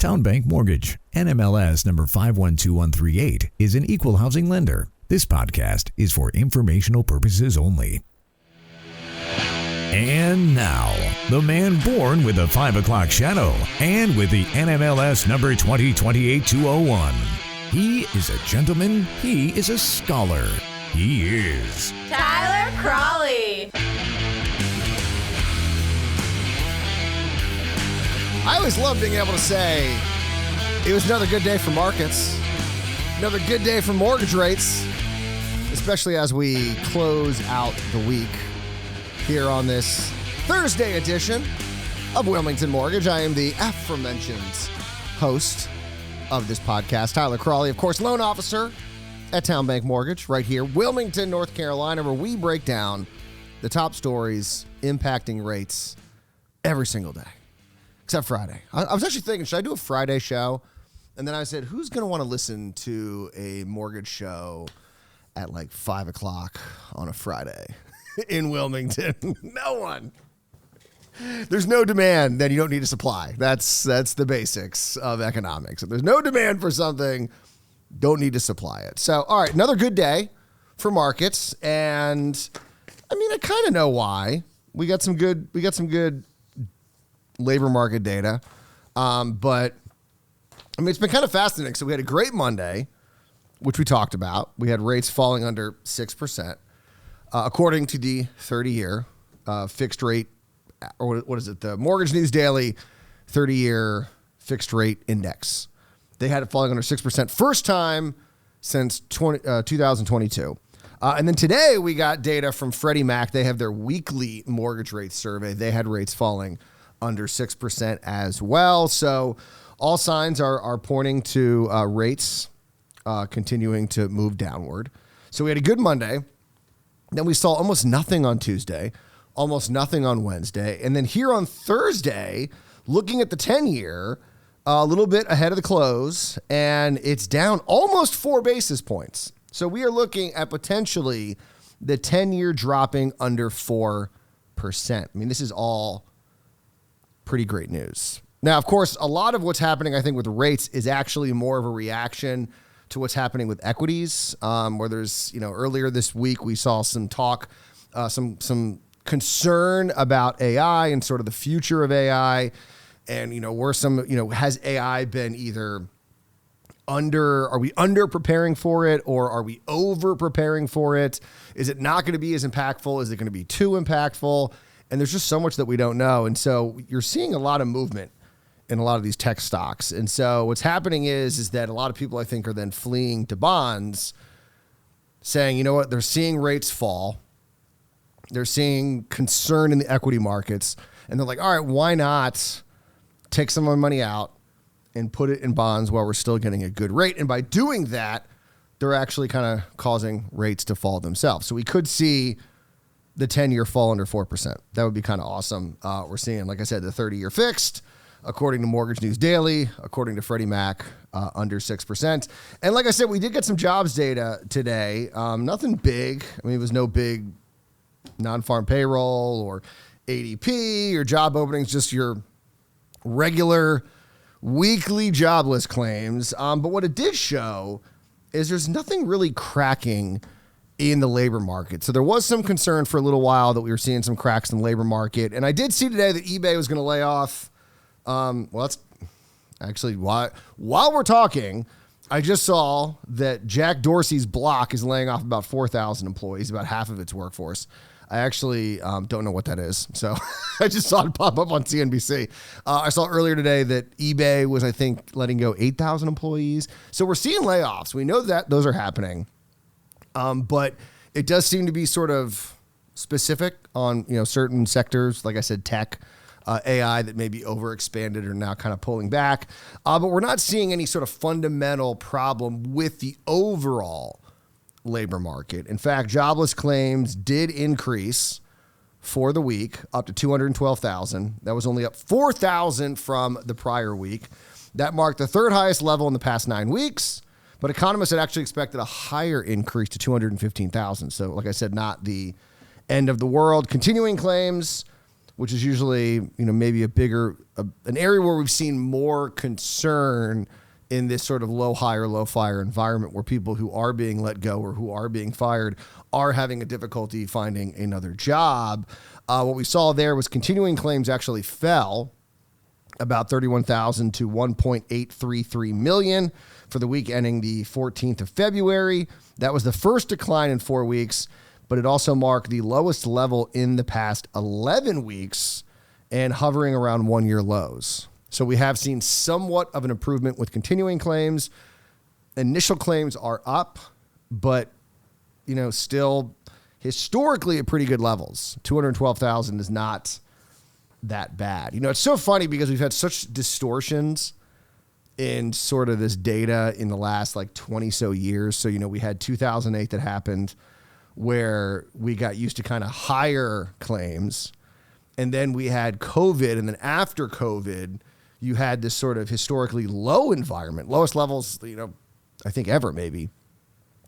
Town Bank Mortgage, NMLS number 512138, is an equal housing lender. This podcast is for informational purposes only. And now, the man born with a 5 o'clock shadow and with the NMLS number 2028201. He is a gentleman. He is a scholar. He is Tyler Cralle. I always love being able to say it was another good day for markets, another good day for mortgage rates, especially as we close out the week here on this Thursday edition of Wilmington Mortgage. I am the aforementioned host of this podcast, Tyler Cralle, of course, loan officer at Town Bank Mortgage right here, Wilmington, North Carolina, where we break down the top stories impacting rates every single day. Except Friday. I was actually thinking, should I do a Friday show? And then I said, who's going to want to listen to a mortgage show at like 5 o'clock on a Friday in Wilmington? No one. There's no demand, then you don't need a supply. That's the basics of economics. If there's no demand for something, don't need to supply it. So, all right, another good day for markets. And I mean, I kind of know why. We got some good labor market data. But I mean, it's been kind of fascinating. So we had a great Monday, which we talked about. We had rates falling under 6%, according to the 30-year fixed rate, or what is it? The Mortgage News Daily 30-year fixed rate index. They had it falling under 6%. First time since 2022. And then today we got data from Freddie Mac. They have their weekly mortgage rate survey. They had rates falling under 6% as well. So all signs are pointing to rates continuing to move downward. So we had a good Monday. Then we saw almost nothing on Tuesday, almost nothing on Wednesday. And then here on Thursday, looking at the 10-year, a little bit ahead of the close, and it's down almost 4 basis points. So we are looking at potentially the 10-year dropping under 4%. I mean, this is all pretty great news. Now, of course, a lot of what's happening, I think, with rates is actually more of a reaction to what's happening with equities, where there's, earlier this week we saw some talk, some concern about AI and sort of the future of AI. And, has AI been either are we under preparing for it, or are we over preparing for it? Is it not going to be as impactful? Is it going to be too impactful? And there's just so much that we don't know. And so you're seeing a lot of movement in a lot of these tech stocks. And so what's happening is that a lot of people, I think, are then fleeing to bonds, saying, you know what, they're seeing rates fall. They're seeing concern in the equity markets. And they're like, all right, why not take some of my money out and put it in bonds while we're still getting a good rate? And by doing that, they're actually kind of causing rates to fall themselves. So we could see the 10-year fall under 4%. That would be kind of awesome. We're seeing, like I said, the 30-year fixed, according to Mortgage News Daily, according to Freddie Mac, under 6%. And like I said, we did get some jobs data today. Nothing big. I mean, it was no big non-farm payroll or ADP or job openings, just your regular weekly jobless claims. But what it did show is there's nothing really cracking in the labor market. So there was some concern for a little while that we were seeing some cracks in the labor market. And I did see today that eBay was going to lay off. That's actually while we're talking, I just saw that Jack Dorsey's Block is laying off about 4,000 employees, about half of its workforce. I actually don't know what that is. So I just saw it pop up on CNBC. I saw earlier today that eBay was, I think, letting go 8,000 employees. So we're seeing layoffs. We know that those are happening. But it does seem to be sort of specific on, certain sectors, like I said, tech, AI that may be overexpanded or now kind of pulling back. But we're not seeing any sort of fundamental problem with the overall labor market. In fact, jobless claims did increase for the week up to 212,000. That was only up 4,000 from the prior week. That marked the third highest level in the past 9 weeks. But economists had actually expected a higher increase to 215,000. So like I said, not the end of the world. Continuing claims which is usually, maybe an area where we've seen more concern in this sort of low hire, low fire environment where people who are being let go or who are being fired are having a difficulty finding another job. What we saw there was continuing claims actually fell about 31,000 to 1.833 million for the week ending the 14th of February. That was the first decline in 4 weeks, but it also marked the lowest level in the past 11 weeks and hovering around 1-year lows. So we have seen somewhat of an improvement with continuing claims. Initial claims are up, but, still historically at pretty good levels. 212,000 is not that bad. It's so funny because we've had such distortions in sort of this data in the last 20 so years. So, we had 2008 that happened where we got used to kind of higher claims. And then we had COVID. And then after COVID, you had this sort of historically low environment, lowest levels, I think ever maybe.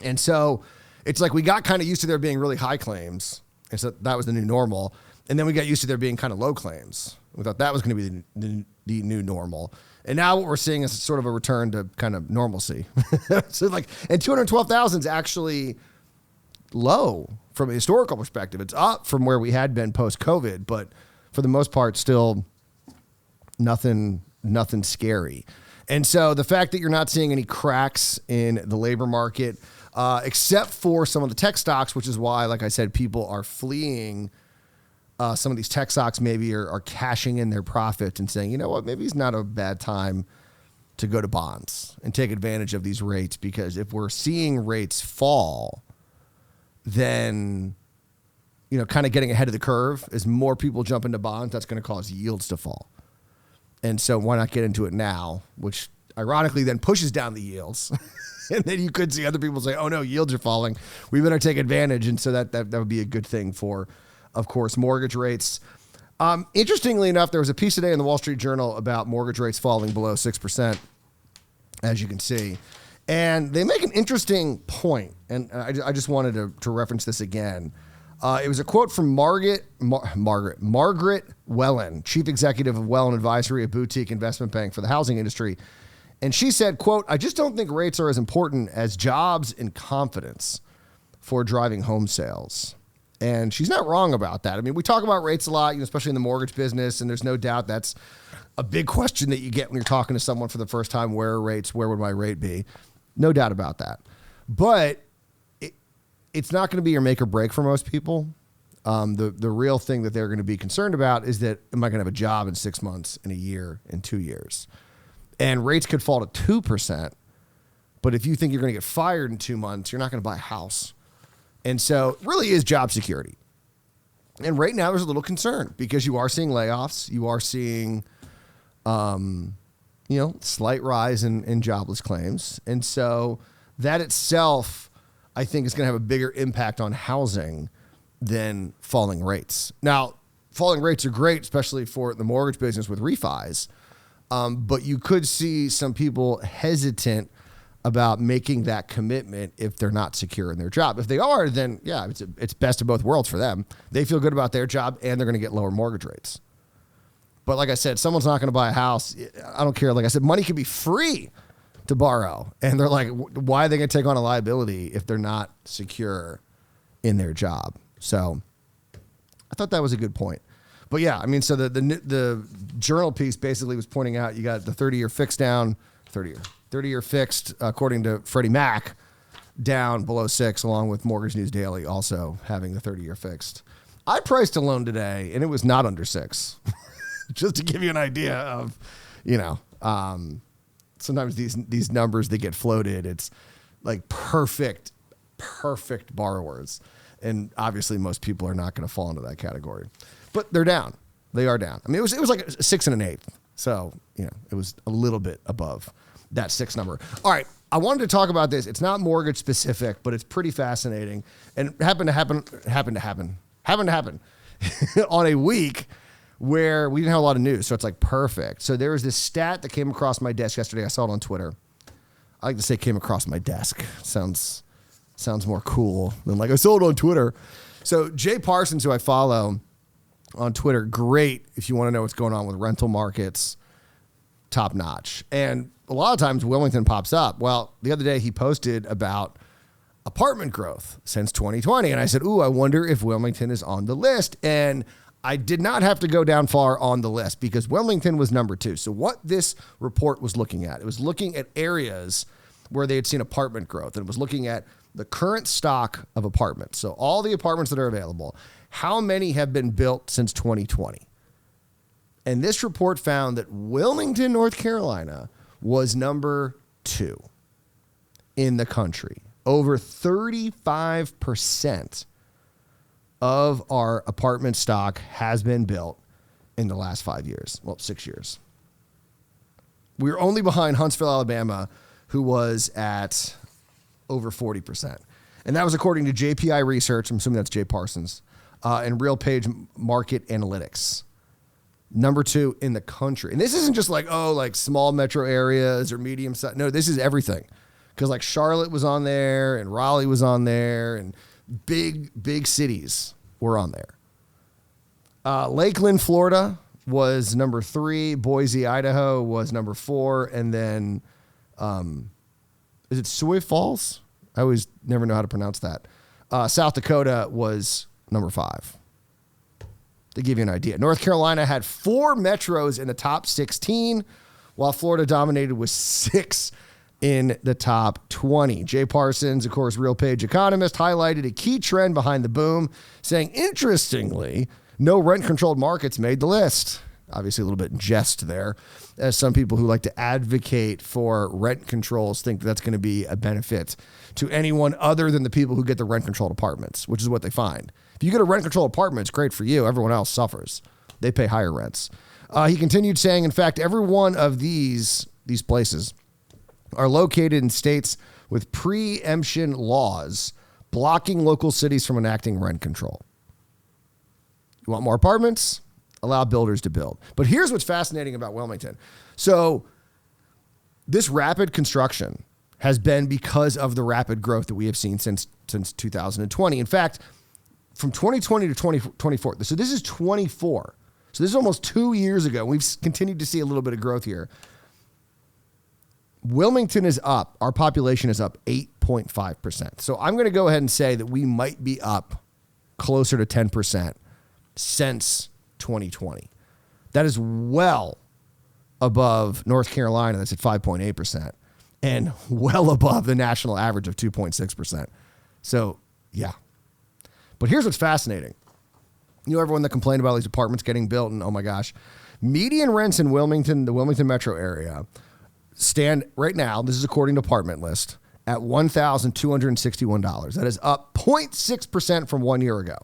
And so it's like we got kind of used to there being really high claims. And so that was the new normal. And then we got used to there being kind of low claims. We thought that was going to be the new normal. And now what we're seeing is sort of a return to kind of normalcy. So and 212,000 is actually low from a historical perspective. It's up from where we had been post-COVID, but for the most part, still nothing scary. And so the fact that you're not seeing any cracks in the labor market, except for some of the tech stocks, which is why, like I said, people are fleeing some of these tech stocks, maybe are cashing in their profits and saying, you know what, maybe it's not a bad time to go to bonds and take advantage of these rates, because if we're seeing rates fall, then, kind of getting ahead of the curve, as more people jump into bonds, that's going to cause yields to fall. And so why not get into it now, which ironically then pushes down the yields. And then you could see other people say, oh no, yields are falling, we better take advantage. And so that would be a good thing for, of course, mortgage rates. Interestingly enough, there was a piece today in the Wall Street Journal about mortgage rates falling below 6%, as you can see. And they make an interesting point, and I just wanted to reference this again. It was a quote from Margaret Wellen, chief executive of Wellen Advisory, a boutique investment bank for the housing industry. And she said, quote, "I just don't think rates are as important as jobs and confidence for driving home sales." And she's not wrong about that. I mean, we talk about rates a lot, especially in the mortgage business, and there's no doubt that's a big question that you get when you're talking to someone for the first time. Where are rates? Where would my rate be? No doubt about that. But it's not going to be your make or break for most people. The real thing that they're going to be concerned about is that, am I going to have a job in 6 months, in a year, in 2 years? And rates could fall to 2%. But if you think you're going to get fired in 2 months, you're not going to buy a house. And so it really is job security. And right now there's a little concern because you are seeing layoffs. You are seeing, slight rise in jobless claims. And so that itself, I think, is going to have a bigger impact on housing than falling rates. Now, falling rates are great, especially for the mortgage business with refis. But you could see some people hesitant about making that commitment if they're not secure in their job. If they are, then yeah, it's best of both worlds for them. They feel good about their job and they're going to get lower mortgage rates. But like I said, someone's not going to buy a house. I don't care. Like I said, money can be free to borrow. And they're like, why are they going to take on a liability if they're not secure in their job? So I thought that was a good point. But yeah, I mean, so the journal piece basically was pointing out you got the 30-year fixed down, 30-year fixed, according to Freddie Mac, down below 6, along with Mortgage News Daily also having the 30-year fixed. I priced a loan today, and it was not under 6. Just to give you an idea of, sometimes these numbers that get floated, it's like perfect borrowers. And obviously most people are not going to fall into that category. But they're down. They are down. I mean, it was like a 6 1/8. So, it was a little bit above that 6 number. All right. I wanted to talk about this. It's not mortgage specific, but it's pretty fascinating. And it happened to happen on a week where we didn't have a lot of news. So it's like perfect. So there was this stat that came across my desk yesterday. I saw it on Twitter. I like to say came across my desk. Sounds more cool than like I saw it on Twitter. So Jay Parsons, who I follow, on Twitter. Great if you want to know what's going on with rental markets. Top notch. And a lot of times Wilmington pops up. Well, the other day he posted about apartment growth since 2020. And I said, I wonder if Wilmington is on the list. And I did not have to go down far on the list because Wilmington was number 2. So what this report was looking at, it was looking at areas where they had seen apartment growth. And it was looking at the current stock of apartments. So all the apartments that are available, how many have been built since 2020? And this report found that Wilmington, North Carolina was number 2 in the country. Over 35% of our apartment stock has been built in the last 5 years. Well, 6 years. We're only behind Huntsville, Alabama, who was at over 40%. And that was according to JPI Research. I'm assuming that's Jay Parsons. And RealPage Market Analytics. Number 2 in the country. And this isn't just like small metro areas or medium size. No, this is everything. Because like Charlotte was on there and Raleigh was on there and big cities were on there. Lakeland, Florida was number 3. Boise, Idaho was number 4. And then, is it Sioux Falls? I always never know how to pronounce that. South Dakota was number 5. To give you an idea. North Carolina had 4 metros in the top 16, while Florida dominated with 6 in the top 20. Jay Parsons, of course, RealPage economist, highlighted a key trend behind the boom, saying, interestingly, no rent-controlled markets made the list. Obviously, a little bit in jest there, as some people who like to advocate for rent controls think that's going to be a benefit to anyone other than the people who get the rent-controlled apartments, which is what they find. If you get a rent-controlled apartment, it's great for you. Everyone else suffers. They pay higher rents. He continued saying, in fact, every one of these places are located in states with preemption laws blocking local cities from enacting rent control. You want more apartments? Allow builders to build. But here's what's fascinating about Wilmington. So this rapid construction has been because of the rapid growth that we have seen since 2020. In fact, from 2020 to 2024, so this is 24. So this is almost 2 years ago. We've continued to see a little bit of growth here. Wilmington is up. Our population is up 8.5%. So I'm going to go ahead and say that we might be up closer to 10% since 2020. That is well above North Carolina, that's at 5.8%, and well above the national average of 2.6%. So, yeah. But here's what's fascinating. You know, everyone that complained about these apartments getting built, and oh my gosh, median rents in Wilmington, the Wilmington metro area, stand right now, this is according to Apartment List, at $1,261. That is up 0.6% from 1 year ago.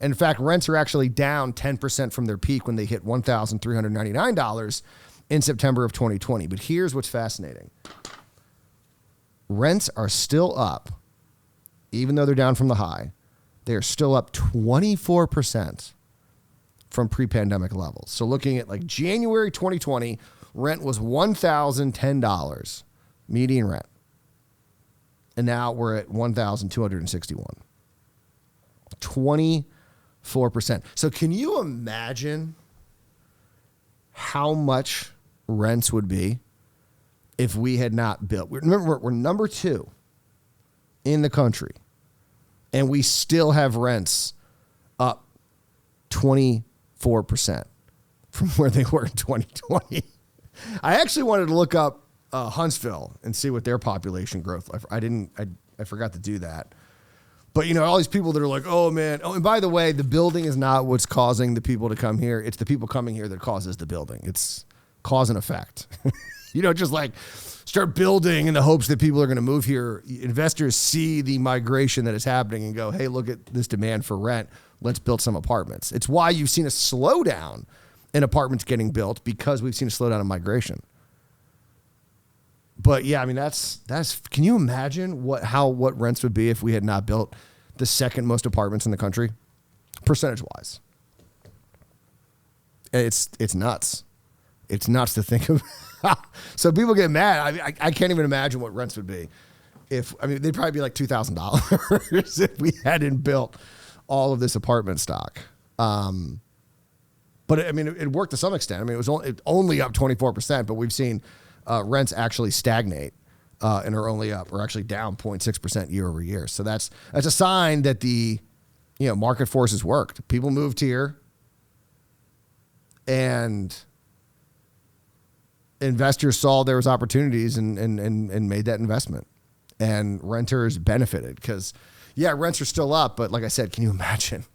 And in fact, rents are actually down 10% from their peak when they hit $1,399 in September of 2020. But here's what's fascinating. Rents are still up, even though they're down from the high. They are still up 24% from pre-pandemic levels. So looking at like January 2020, rent was $1,010 median rent. And now we're at $1,261. 24%. So can you imagine how much rents would be if we had not built? Remember, we're number 2 in the country, and we still have rents up 24% from where they were in 2020. I actually wanted to look up Huntsville and see what their population growth. I forgot to do that. But, you know, all these people that are like, oh, man. Oh, and by the way, the building is not what's causing the people to come here. It's the people coming here that causes the building. It's cause and effect. You know, just like start building in the hopes that people are going to move here. Investors see the migration that is happening and go, hey, look at this demand for rent. Let's build some apartments. It's why you've seen a slowdown in apartments getting built, because we've seen a slowdown in migration. But yeah, I mean, that's, can you imagine what rents would be if we had not built the second most apartments in the country, percentage wise? It's nuts. It's nuts to think of. So people get mad. I can't even imagine what rents would be they'd probably be like $2,000 if we hadn't built all of this apartment stock. But it worked to some extent. I mean, it was only up 24%, but we've seen rents actually stagnate and are only up or actually down 0.6% year over year. So that's a sign that the market forces worked. People moved here, and investors saw there was opportunities and made that investment, and renters benefited because, rents are still up. But like I said, can you imagine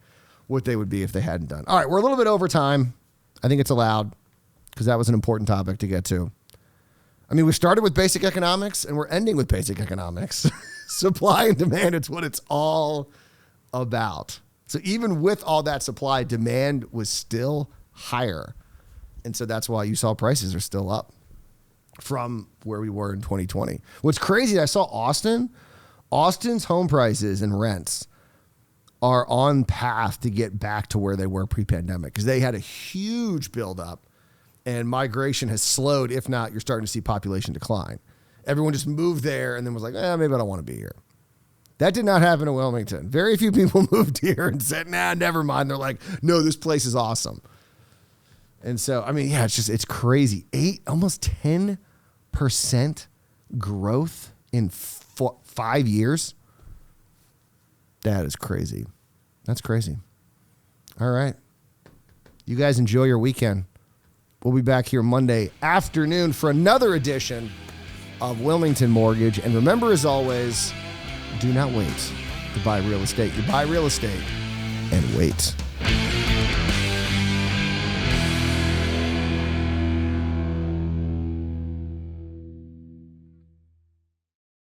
what they would be if they hadn't done? All right, we're a little bit over time. I think it's allowed because that was an important topic to get to. I mean, we started with basic economics and we're ending with basic economics. Supply and demand, it's what it's all about. So even with all that supply, demand was still higher. And so that's why you saw prices are still up from where we were in 2020. What's crazy, I saw Austin's home prices and rents are on path to get back to where they were pre-pandemic because they had a huge buildup and migration has slowed. If not, you're starting to see population decline. Everyone just moved there and then was like, maybe I don't want to be here. That did not happen in Wilmington. Very few people moved here and said, never mind. They're like, no, this place is awesome. And so, it's crazy. Almost 10% growth in 5 years. That is crazy. That's crazy. All right. You guys enjoy your weekend. We'll be back here Monday afternoon for another edition of Wilmington Mortgage. And remember, as always, do not wait to buy real estate. You buy real estate and wait.